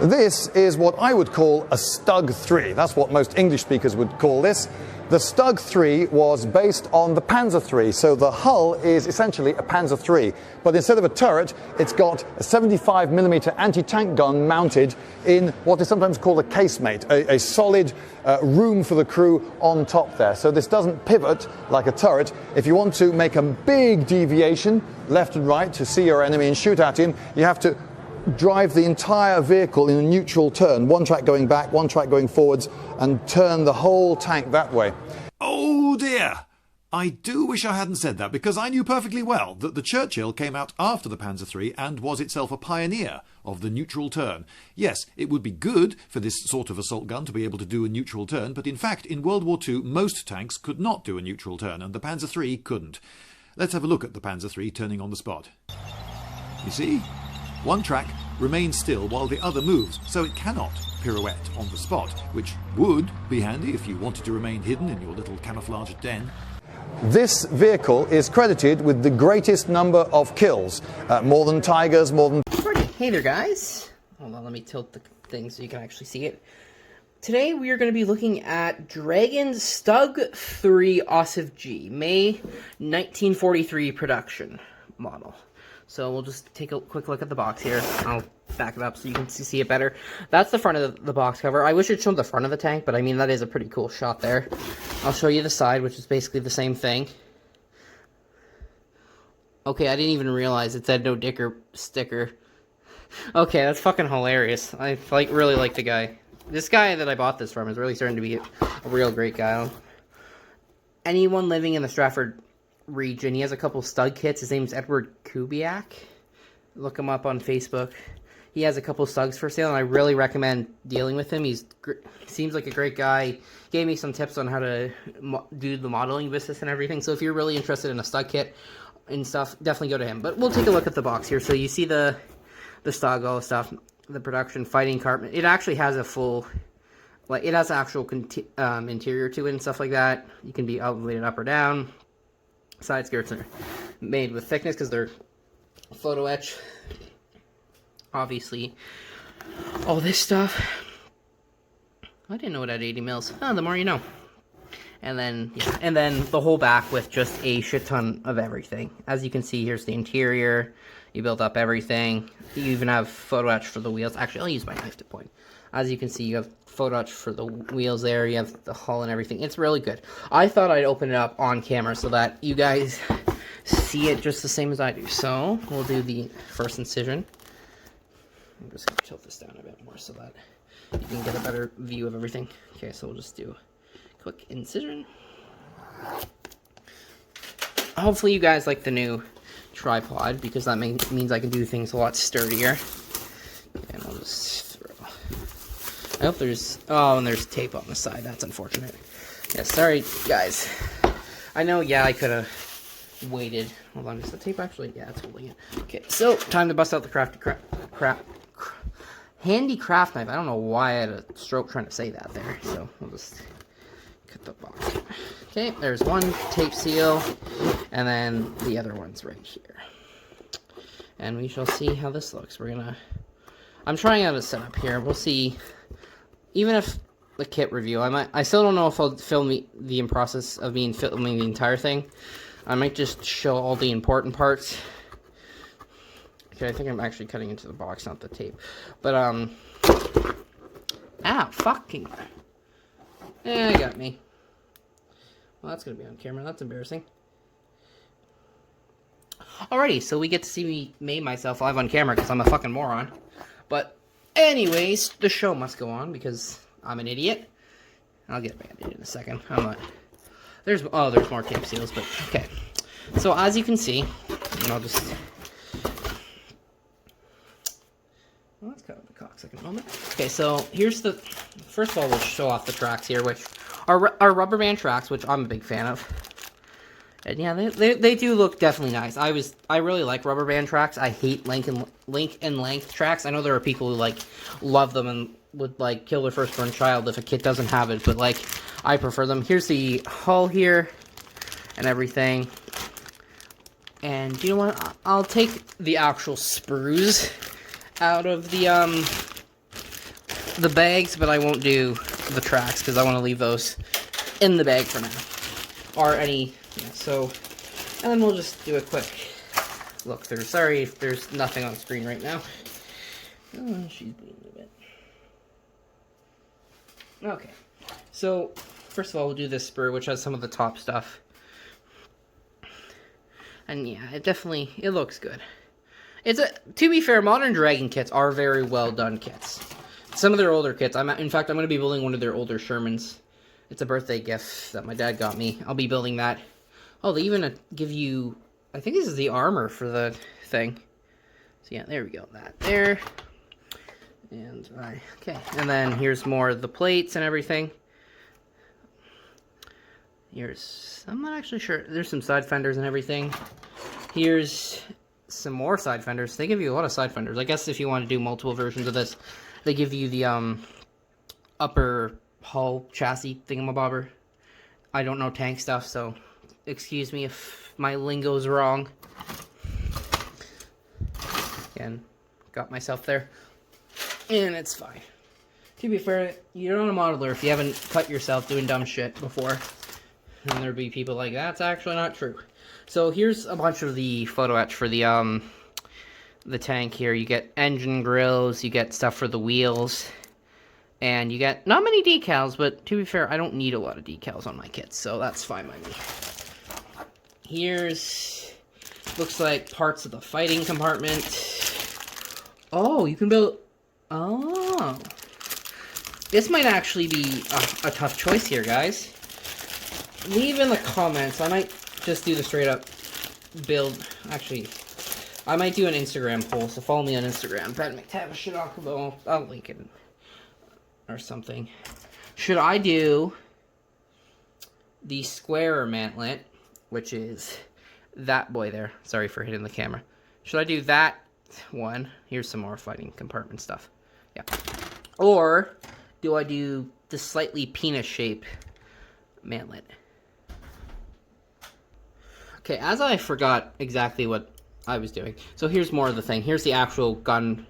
This is what I would call a Stug 3. That's what most English speakers would call this. The Stug 3 was based on the Panzer 3, so the hull is essentially a Panzer 3. But instead of a turret, it's got a 75mm anti-tank gun mounted in what is sometimes called a casemate, a solid room for the crew on top there. So this doesn't pivot like a turret. If you want to make a big deviation, left and right, to see your enemy and shoot at him, you have to drive the entire vehicle in a neutral turn, one track going back, one track going forwards, and turn the whole tank that way. Oh dear! I do wish I hadn't said that, because I knew perfectly well that the Churchill came out after the Panzer III and was itself a pioneer of the neutral turn. Yes, it would be good for this sort of assault gun to be able to do a neutral turn, but in fact in World War II most tanks could not do a neutral turn, and the Panzer III couldn't. Let's have a look at the Panzer III turning on the spot. You see? One track remains still while the other moves, so it cannot pirouette on the spot, which would be handy if you wanted to remain hidden in your little camouflaged den. This vehicle is credited with the greatest number of kills, more than Tigers, more than... Hey there guys, hold on, let me tilt the thing so you can actually see it. Today we are going to be looking at Dragon's Stug 3 Ausf G, May 1943 production model. So we'll just take a quick look at the box here. I'll back it up so you can see it better. That's the front of the box cover. I wish it showed the front of the tank, but I mean, that is a pretty cool shot there. I'll show you the side, which is basically the same thing. Okay, I didn't even realize it said no dicker sticker. Okay, that's fucking hilarious. I really like the guy. This guy that I bought this from is really starting to be a real great guy. Anyone living in the Stratford region, he has a couple Stug kits. His name's Edward Kubiak. Look him up on Facebook. He has a couple Stugs for sale, and I really recommend dealing with him. Seems like a great guy. Gave me some tips on how to do the modeling business and everything. So if you're really interested in a Stug kit and stuff, definitely go to him. But we'll take a look at the box here. So you see the Stug, all the stuff, the production, fighting compartment. It actually has a full, like, it has actual interior to it and stuff like that. You can be elevated up or down. Side skirts are made with thickness because they're photo etch. Obviously, all this stuff. I didn't know it had 80 mils. Oh, the more you know. And then, yeah, and then the whole back with just a shit ton of everything. As you can see, here's the interior. You built up everything. You even have photo etch for the wheels. Actually, I'll use my knife to point. As you can see, you have photo etch for the wheels there. You have the hull and everything. It's really good. I thought I'd open it up on camera so that you guys see it just the same as I do. So we'll do the first incision. I'm just going to tilt this down a bit more so that you can get a better view of everything. Okay, so we'll just do a quick incision. Hopefully you guys like the new tripod, because that means I can do things a lot sturdier. And we'll just throw. I hope there's... Oh, and there's tape on the side. That's unfortunate. Yeah, sorry, guys. I know, yeah, I could have waited. Hold on, is the tape actually... Yeah, it's holding it. Okay, so, time to bust out the handy craft knife. I don't know why I had a stroke trying to say that there. So, we'll just cut the box. Okay, there's one tape seal, and then the other one's right here. And we shall see how this looks. I'm trying out a setup here. We'll see. Even if the kit review, I still don't know if I'll film the process of filming the entire thing. I might just show all the important parts. Okay, I think I'm actually cutting into the box, not the tape. But, fucking... Yeah, got me. Well, that's going to be on camera. That's embarrassing. Alrighty, so we get to see me maim myself live on camera because I'm a fucking moron. But, anyways, the show must go on because I'm an idiot. I'll get a band-aid in a second. I'm not... There's more tape seals, but okay. So, as you can see, and I'll just... Well, let's cut out the cocksucking moment. Okay, so here's the... First of all, we'll show off the tracks here, which are rubber band tracks, which I'm a big fan of. And yeah, they do look definitely nice. I really like rubber band tracks. I hate length and length tracks. I know there are people who like love them and would like kill their firstborn child if a kid doesn't have it, but like I prefer them. Here's the hull here and everything. And you know what? I'll take the actual sprues out of the the bags, but I won't do the tracks because I want to leave those in the bag for now. Or any, yeah, so, and then we'll just do a quick look through. Sorry if there's nothing on screen right now. Oh, she's bleeding a bit. Okay, so first of all, we'll do this sprue, which has some of the top stuff. And yeah, it looks good. To be fair, modern Dragon kits are very well done kits. Some of their older kits, in fact, I'm going to be building one of their older Shermans. It's a birthday gift that my dad got me. I'll be building that. Oh, they even give you, I think this is the armor for the thing. So yeah, there we go, that there. And, okay, and then here's more of the plates and everything. I'm not actually sure, there's some side fenders and everything. Here's some more side fenders. They give you a lot of side fenders. I guess if you want to do multiple versions of this, they give you the upper hull chassis thingamabobber. I don't know tank stuff, so excuse me if my lingo's wrong. Again, got myself there. And it's fine. To be fair, you're not a modeler if you haven't cut yourself doing dumb shit before. And there'd be people like, that's actually not true. So here's a bunch of the photo etch for the tank here. You get engine grills, you get stuff for the wheels, and you get not many decals, but to be fair, I don't need a lot of decals on my kits, so that's fine by me. Here's, looks like parts of the fighting compartment. Oh, you can build, oh. This might actually be a tough choice here, guys. Leave in the comments. I might just do the straight up build. Actually, I might do an Instagram poll, so follow me on Instagram. BenMcTavish. I'll link it or something. Should I do the square mantlet, which is that boy there? Sorry for hitting the camera. Should I do that one? Here's some more fighting compartment stuff. Yeah. Or do I do the slightly penis shape mantlet? Okay, as I forgot exactly what I was doing. So here's more of the thing. Here's the actual gun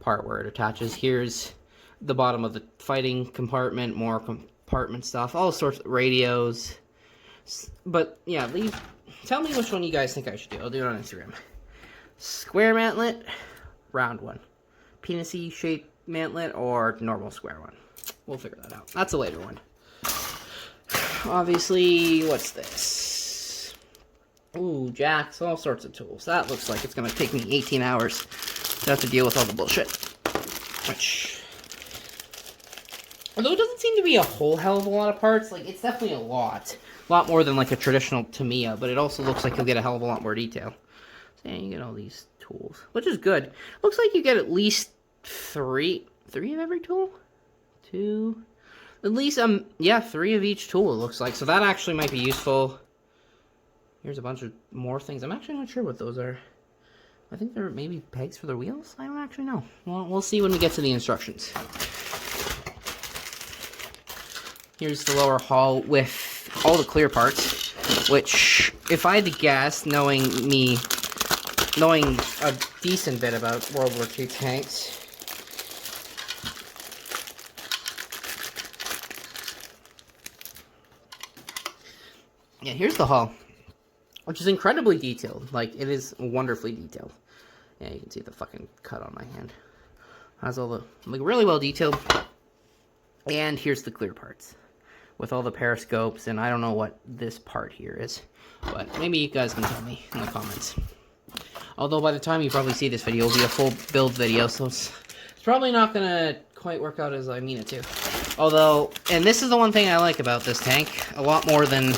part where it attaches. Here's the bottom of the fighting compartment, more compartment stuff, all sorts of radios. But yeah, tell me which one you guys think I should do. I'll do it on Instagram. Square mantlet, round one. Penis-y shaped mantlet, or normal square one. We'll figure that out. That's a later one. Obviously, what's this? Ooh, jacks, all sorts of tools. That looks like it's going to take me 18 hours to have to deal with all the bullshit. Which, although it doesn't seem to be a whole hell of a lot of parts, like, it's definitely a lot. A lot more than, like, a traditional Tamiya, but it also looks like you'll get a hell of a lot more detail. So, yeah, you get all these tools, which is good. Looks like you get at least three of every tool? Two? At least, yeah, 3 of each tool, it looks like. So that actually might be useful. Here's a bunch of more things. I'm actually not sure what those are. I think they're maybe pegs for the wheels? I don't actually know. Well, we'll see when we get to the instructions. Here's the lower hull with all the clear parts, which, if I had to guess, knowing a decent bit about World War II tanks, yeah, here's the hull, which is incredibly detailed. Like, it is wonderfully detailed. Yeah, you can see the fucking cut on my hand. Has all the, like, really well detailed. And here's the clear parts, with all the periscopes, and I don't know what this part here is, but maybe you guys can tell me in the comments. Although by the time you probably see this video, it'll be a full build video, so it's probably not gonna quite work out as I mean it to. Although, and this is the one thing I like about this tank, a lot more than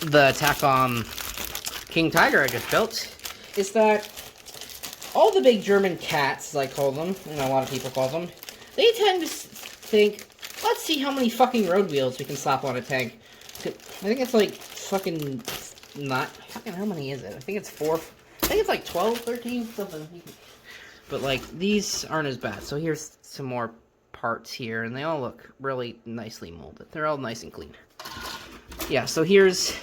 the TACOM King Tiger I just built, is that all the big German cats, as I call them, and a lot of people call them, they tend to think, let's see how many fucking road wheels we can slap on a tank. I think it's like fucking how many is it? I think it's 4. I think it's like 12, 13, something. But like, these aren't as bad. So here's some more parts here, and they all look really nicely molded. They're all nice and clean. Yeah, so here's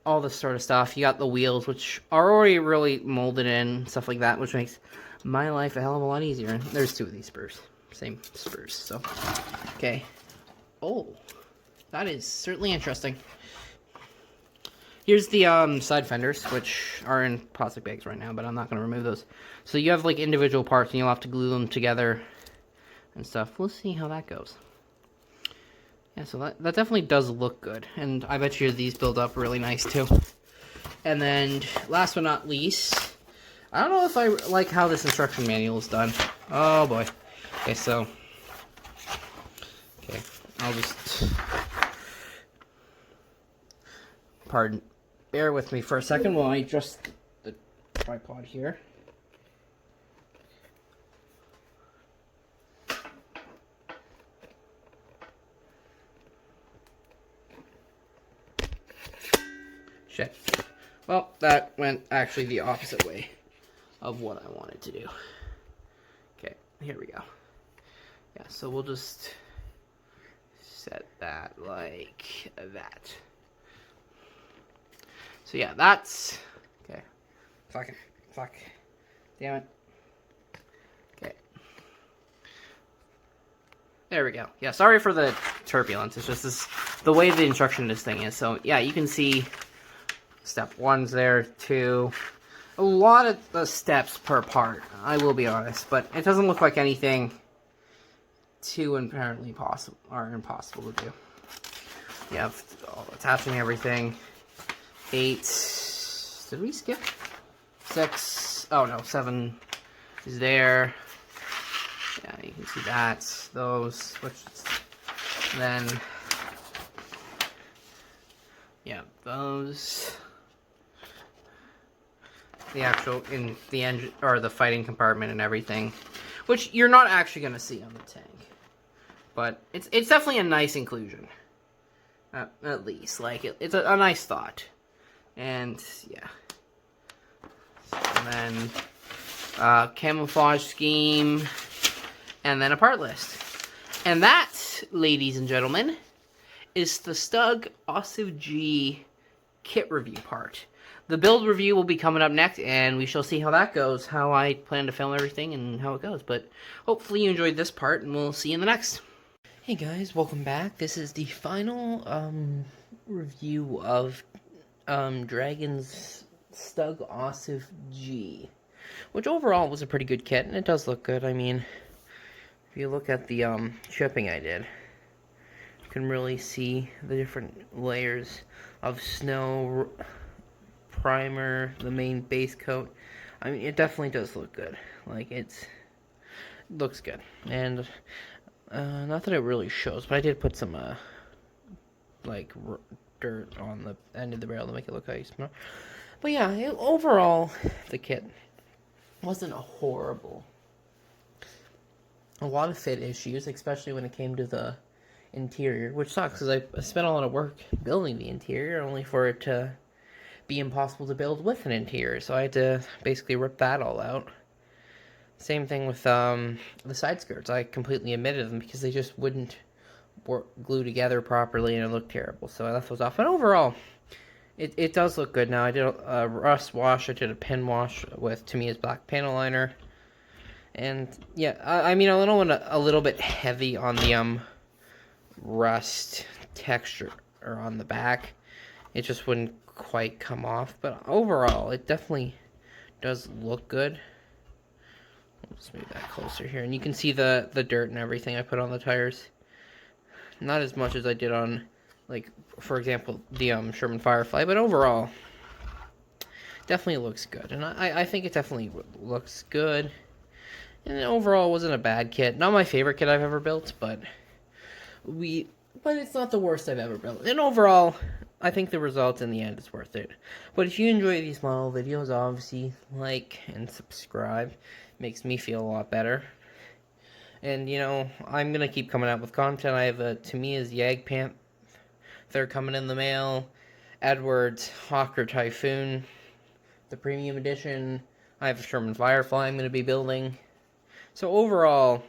all this sort of stuff. You got the wheels, which are already really molded in, stuff like that, which makes my life a hell of a lot easier. There's 2 of these spurs. same spruce. So, okay. Oh, that is certainly interesting. Here's the side fenders, which are in plastic bags right now, but I'm not going to remove those. So you have like individual parts, and you'll have to glue them together and stuff. We'll see how that goes. Yeah, so that definitely does look good, and I bet you these build up really nice too. And then, last but not least, I don't know if I like how this instruction manual is done. Oh boy. Okay, so, okay, I'll just, pardon, bear with me for a second while I adjust the tripod here. Shit. Well, that went actually the opposite way of what I wanted to do. Okay, here we go. Yeah, so we'll just set that like that. So yeah, that's... Okay. Fuck. Damn it. Okay. There we go. Yeah, sorry for the turbulence. It's just the way the instruction this thing is. So yeah, you can see step 1's there, 2. A lot of the steps per part, I will be honest, but it doesn't look like anything too apparently impossible to do. You have attaching everything. 8. Did we skip? 6. Oh no, 7 is there. Yeah, you can see that. Those switches. Then, yeah, those. The actual in the engine or the fighting compartment and everything, which you're not actually going to see on the tank, but it's definitely a nice inclusion. At least, like it's a nice thought, and yeah. And then camouflage scheme, and then a part list, and that, ladies and gentlemen, is the Stug Ausf G kit review part. The build review will be coming up next, and we shall see how that goes, how I plan to film everything, and how it goes. But hopefully you enjoyed this part, and we'll see you in the next. Hey guys, welcome back. This is the final review of Dragon's Stug Ausf G, which overall was a pretty good kit, and it does look good. I mean, if you look at the shipping I did, you can really see the different layers of snow, primer, the main base coat. I mean, it definitely does look good. Like, it looks good. And not that it really shows, but I did put some like dirt on the end of the barrel to make it look nice. But yeah, overall the kit wasn't horrible. A lot of fit issues, especially when it came to the interior, which sucks because I spent a lot of work building the interior only for it to be impossible to build with an interior, so I had to basically rip that all out. Same thing with the side skirts. I completely omitted them because they just wouldn't glue together properly and it looked terrible, so I left those off. But overall, it does look good now. I did a rust wash, I did a pin wash with Tamiya's black panel liner, and yeah, I mean, I went a little bit heavy on the rust texture or on the back. It just wouldn't quite come off, but overall it definitely does look good. Let's move that closer here, and you can see the dirt and everything I put on the tires. Not as much as I did on, like, for example, the Sherman Firefly, but overall definitely looks good, and I think it definitely looks good. And overall, it wasn't a bad kit. Not my favorite kit I've ever built, but it's not the worst I've ever built. And overall, I think the result in the end is worth it. But if you enjoy these model videos, obviously like and subscribe. It makes me feel a lot better. And you know, I'm gonna keep coming out with content. I have a Tamiya's Yag Pant. They're coming in the mail. Edwards Hawker Typhoon, the premium edition. I have a Sherman Firefly I'm gonna be building. So overall,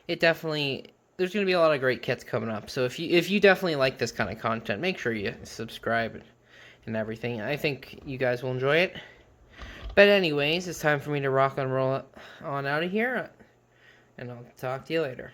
it definitely, there's going to be a lot of great kits coming up. So if you definitely like this kind of content, make sure you subscribe and everything. I think you guys will enjoy it. But anyways, it's time for me to rock and roll on out of here. and I'll talk to you later.